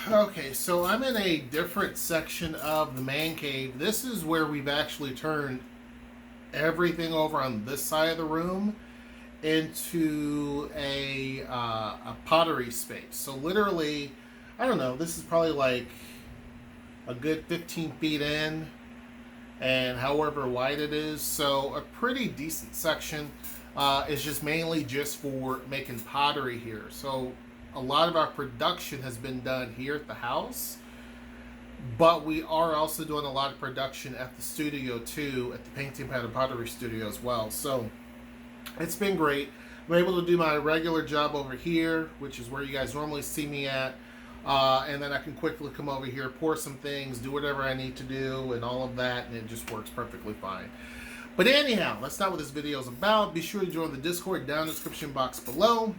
Okay, so I'm in a different section of the man cave. This is where we've actually turned everything over on this side of the room into a pottery space. So literally, I don't know. This is probably like a good 15 feet in, and however wide it is. So a pretty decent section. Is just mainly just for making pottery here. So a lot of our production has been done here at the house, but we are also doing a lot of production at the studio too, at the painting pad and pottery studio as well. So it's been great. I'm able to do my regular job over here, which is where you guys normally see me at. And then I can quickly come over here, pour some things, do whatever I need to do, and all of that, and it just works perfectly fine. But anyhow, that's not what this video is about. Be sure to join the Discord down in the description box below.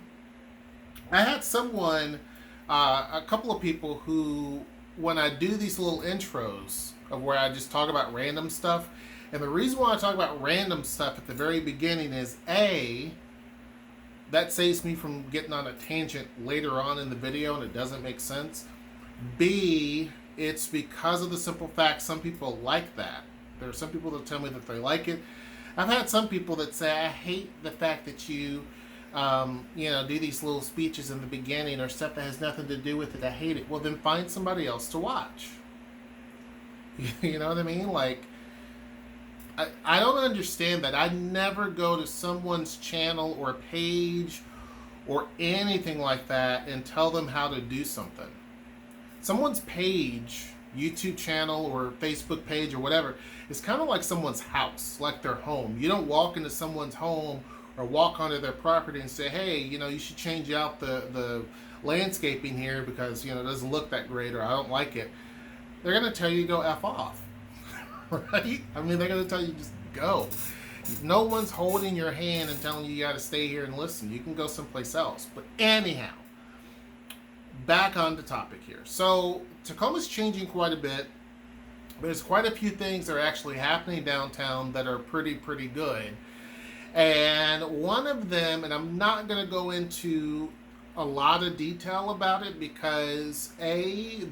I had someone, a couple of people who, when I do these little intros of where I just talk about random stuff, and the reason why I talk about random stuff at the very beginning is A, that saves me from getting on a tangent later on in the video and it doesn't make sense. B, it's because of the simple fact some people like that. There are some people that tell me that they like it. I've had some people that say, I hate the fact that you do these little speeches in the beginning or stuff that has nothing to do with it. I hate it. Well, then find somebody else to watch. You know what I mean? Like, I don't understand that. I never go to someone's channel or page or anything like that and tell them how to do something. Someone's page, YouTube channel or Facebook page or whatever, it's kind of like someone's house, like their home. You don't walk into someone's home or walk onto their property and say, hey, you should change out the landscaping here because, it doesn't look that great or I don't like it. They're going to tell you to go F off, right? I mean, they're going to tell you just go. No one's holding your hand and telling you got to stay here and listen. You can go someplace else. But anyhow, back on the topic here. So Tacoma's changing quite a bit. There's quite a few things that are actually happening downtown that are pretty good. And one of them, and I'm not going to go into a lot of detail about it because I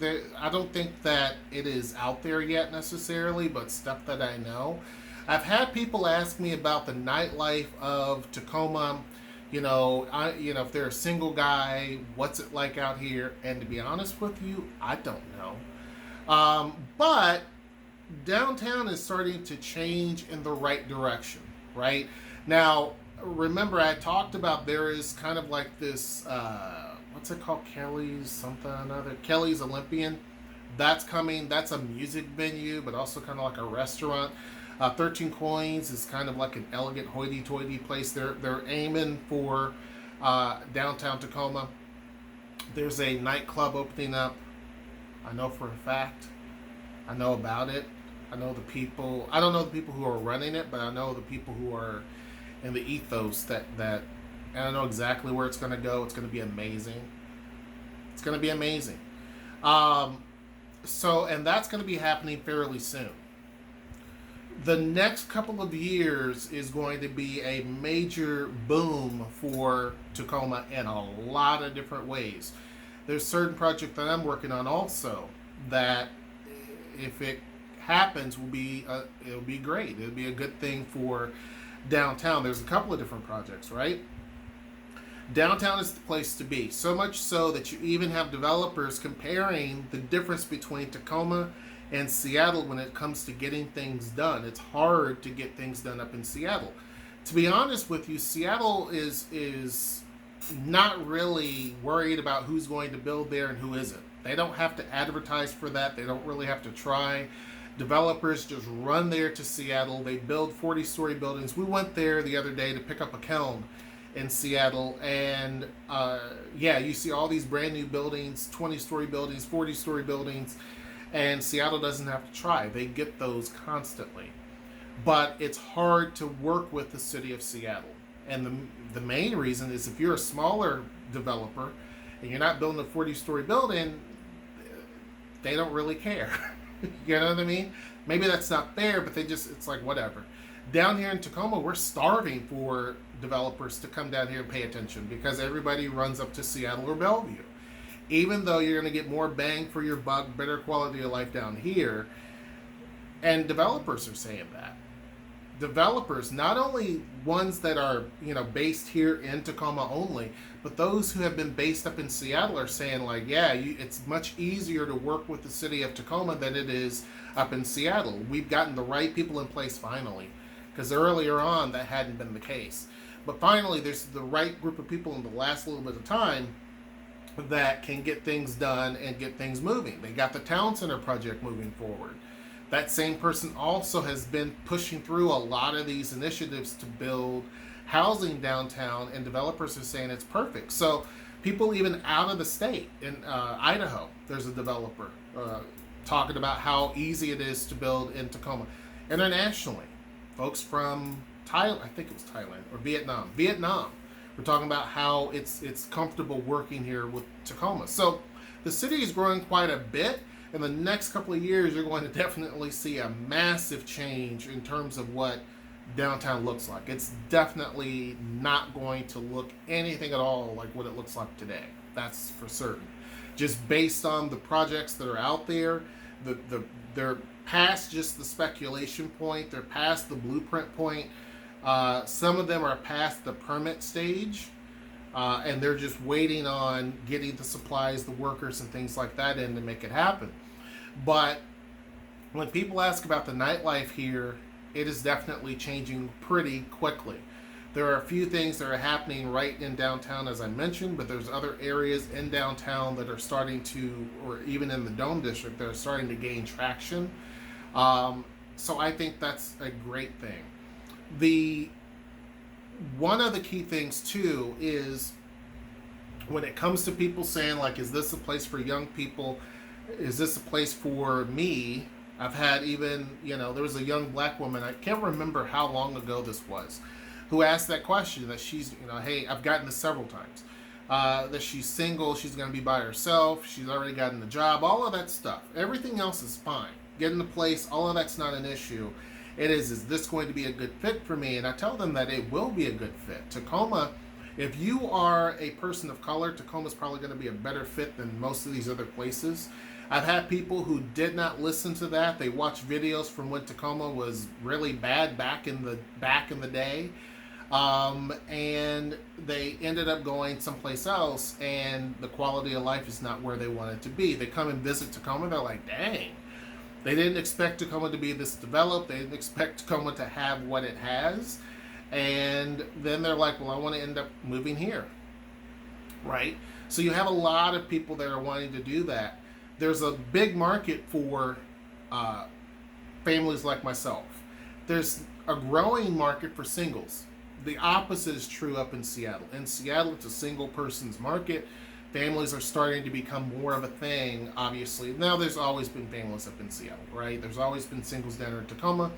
don't think that it is out there yet necessarily, but stuff that I know. I've had people ask me about the nightlife of Tacoma. If they're a single guy, what's it like out here? And to be honest with you, I don't know. But downtown is starting to change in the right direction, right? Now, remember I talked about there is kind of like this, what's it called? Kelly's something or another. Kelly's Olympian. That's coming. That's a music venue, but also kind of like a restaurant. 13 Coins is kind of like an elegant hoity-toity place. They're aiming for downtown Tacoma. There's a nightclub opening up. I know for a fact. I know about it. I know the people. I don't know the people who are running it, but I know the people who are in the ethos that and I know exactly where it's going to go. It's going to be amazing. It's going to be amazing. And that's going to be happening fairly soon. The next couple of years is going to be a major boom for Tacoma in a lot of different ways. There's certain project that I'm working on also that if it happens it'll be great. It'll be a good thing for downtown. There's a couple of different projects, right? Downtown is the place to be. So much so that you even have developers comparing the difference between Tacoma and Seattle when it comes to getting things done. It's hard to get things done up in Seattle. To be honest with you, Seattle is not really worried about who's going to build there and who isn't. They don't have to advertise for that. They don't really have to try. Developers just run there to Seattle. They build 40-story buildings. We went there the other day to pick up a kiln in Seattle, and you see all these brand new buildings, 20-story buildings, 40-story buildings, and Seattle doesn't have to try. They get those constantly. But it's hard to work with the city of Seattle. And the main reason is if you're a smaller developer and you're not building a 40-story building, they don't really care. You know what I mean? Maybe that's not fair, but it's like whatever. Down here in Tacoma, we're starving for developers to come down here and pay attention because everybody runs up to Seattle or Bellevue. even though you're going to get more bang for your buck, better quality of life down here. And developers are saying that. Developers, not only ones that are, based here in Tacoma only, but those who have been based up in Seattle are saying, like, yeah, it's much easier to work with the city of Tacoma than it is up in Seattle. We've gotten the right people in place finally, because earlier on that hadn't been the case. But finally, there's the right group of people in the last little bit of time that can get things done and get things moving. They got the Town Center project moving forward. That same person also has been pushing through a lot of these initiatives to build housing downtown, and developers are saying it's perfect. So people even out of the state, in Idaho, there's a developer talking about how easy it is to build in Tacoma. Internationally, folks from Thailand, I think it was Thailand, or Vietnam, we're talking about how it's comfortable working here with Tacoma. So the city is growing quite a bit. In the next couple of years, you're going to definitely see a massive change in terms of what downtown looks like. It's definitely not going to look anything at all like what it looks like today. That's for certain. Just based on the projects that are out there, they're past just the speculation point. They're past the blueprint point. Some of them are past the permit stage. And they're just waiting on getting the supplies, the workers, and things like that in to make it happen. But when people ask about the nightlife here, it is definitely changing pretty quickly. There are a few things that are happening right in downtown, as I mentioned, but there's other areas in downtown that are starting to, or even in the Dome District, that are starting to gain traction. So I think that's a great thing. One of the key things too is when it comes to people saying, like, is this a place for young people? Is this a place for me? I've had even, there was a young black woman, I can't remember how long ago this was, who asked that question, that she's, hey, I've gotten this several times, that she's single, she's going to be by herself, she's already gotten a job, all of that stuff. Everything else is fine. Getting a place, all of that's not an issue. It is this going to be a good fit for me? And I tell them that it will be a good fit. Tacoma, if you are a person of color, Tacoma is probably going to be a better fit than most of these other places. I've had people who did not listen to that. They watched videos from when Tacoma was really bad back in the day. And they ended up going someplace else, and the quality of life is not where they want it to be. They come and visit Tacoma, they're like, dang. They didn't expect Tacoma to be this developed. They didn't expect Tacoma to have what it has. And then they're like, well, I want to end up moving here. Right? So you have a lot of people that are wanting to do that. There's a big market for families like myself. There's a growing market for singles. The opposite is true up in Seattle. In Seattle, it's a single person's market. Families are starting to become more of a thing, obviously. Now, there's always been families up in Seattle, right? There's always been singles down in Tacoma.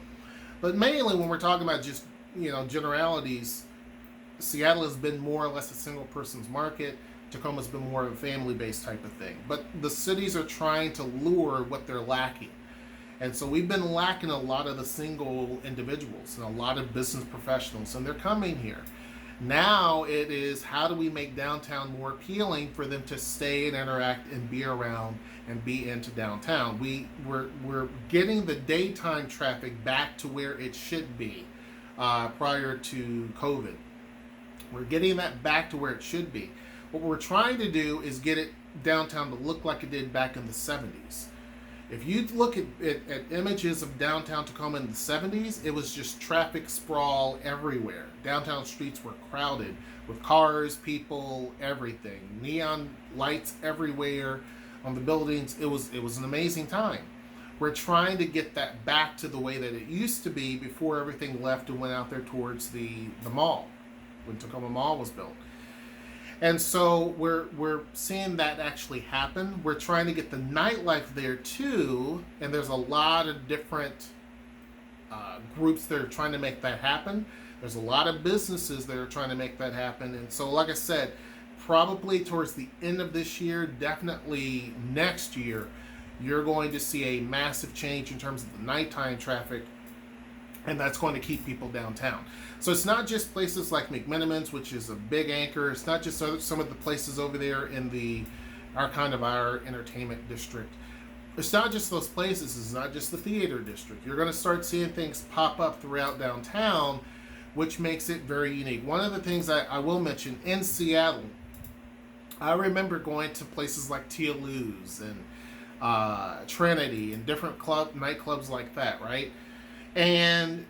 But mainly when we're talking about just, generalities, Seattle has been more or less a single person's market. Tacoma's been more of a family-based type of thing. But the cities are trying to lure what they're lacking. And so we've been lacking a lot of the single individuals and a lot of business professionals, and they're coming here. Now it is, how do we make downtown more appealing for them to stay and interact and be around and be into downtown? We're getting the daytime traffic back to where it should be prior to COVID. We're getting that back to where it should be. What we're trying to do is get it downtown to look like it did back in the 70s. If you look at images of downtown Tacoma in the 70s, it was just traffic sprawl everywhere. Downtown streets were crowded with cars, people, everything. Neon lights everywhere on the buildings. It was an amazing time. We're trying to get that back to the way that it used to be before everything left and went out there towards the mall, when Tacoma Mall was built. And so we're seeing that actually happen. We're trying to get the nightlife there too, and there's a lot of different groups that are trying to make that happen. There's a lot of businesses that are trying to make that happen. And so, like I said, probably towards the end of this year, definitely next year, you're going to see a massive change in terms of the nighttime traffic, and that's going to keep people downtown. So it's not just places like McMenamins, which is a big anchor. It's not just some of the places over there in the are kind of our entertainment district. It's not just those places. It's not just the theater district. You're going to start seeing things pop up throughout downtown, which makes it very unique. One of the things I will mention in Seattle, I remember going to places like Tia Lou's and Trinity and different nightclubs like that, right? And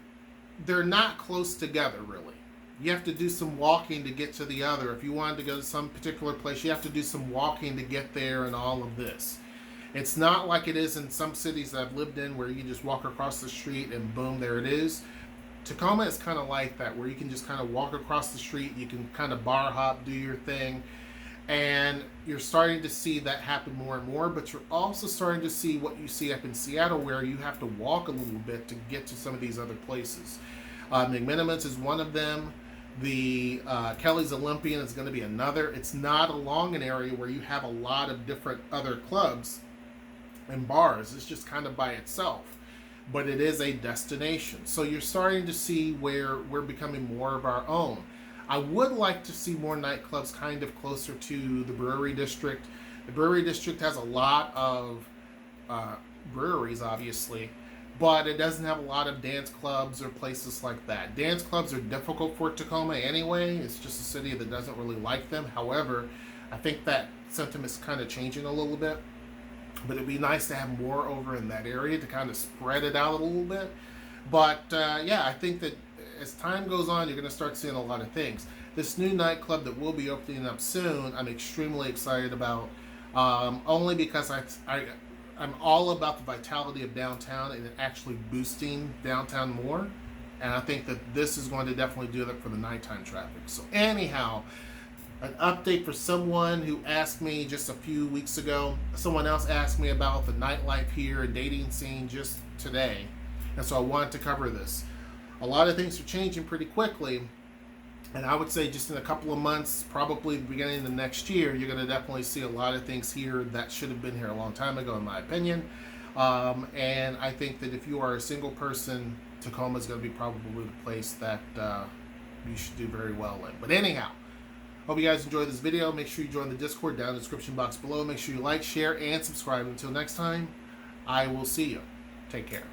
they're not close together, really. You have to do some walking to get to the other. If you wanted to go to some particular place, you have to do some walking to get there and all of this. It's not like it is in some cities that I've lived in where you just walk across the street and boom, there it is. Tacoma is kind of like that, where you can just kind of walk across the street, you can kind of bar hop, do your thing, and you're starting to see that happen more and more, but you're also starting to see what you see up in Seattle, where you have to walk a little bit to get to some of these other places. McMenamins is one of them. The Kelly's Olympian is going to be another. It's not along an area where you have a lot of different other clubs and bars. It's just kind of by itself, but it is a destination. So you're starting to see where we're becoming more of our own. I would like to see more nightclubs kind of closer to the brewery district. The brewery district has a lot of breweries, obviously, but it doesn't have a lot of dance clubs or places like that. Dance clubs are difficult for Tacoma anyway. It's just a city that doesn't really like them. However, I think that sentiment's kind of changing a little bit. But it'd be nice to have more over in that area to kind of spread it out a little bit. But yeah, I think that as time goes on, you're going to start seeing a lot of things. This new nightclub that will be opening up soon, I'm extremely excited about. Only because I'm all about the vitality of downtown and actually boosting downtown more. And I think that this is going to definitely do that for the nighttime traffic. So anyhow, an update for someone who asked me just a few weeks ago. Someone else asked me about the nightlife here and dating scene just today. And so I wanted to cover this. A lot of things are changing pretty quickly. And I would say just in a couple of months, probably the beginning of the next year, you're going to definitely see a lot of things here that should have been here a long time ago, in my opinion. And I think that if you are a single person, Tacoma is going to be probably the place that you should do very well in. But anyhow, hope you guys enjoyed this video. Make sure you join the Discord down in the description box below. Make sure you like, share, and subscribe. Until next time, I will see you. Take care.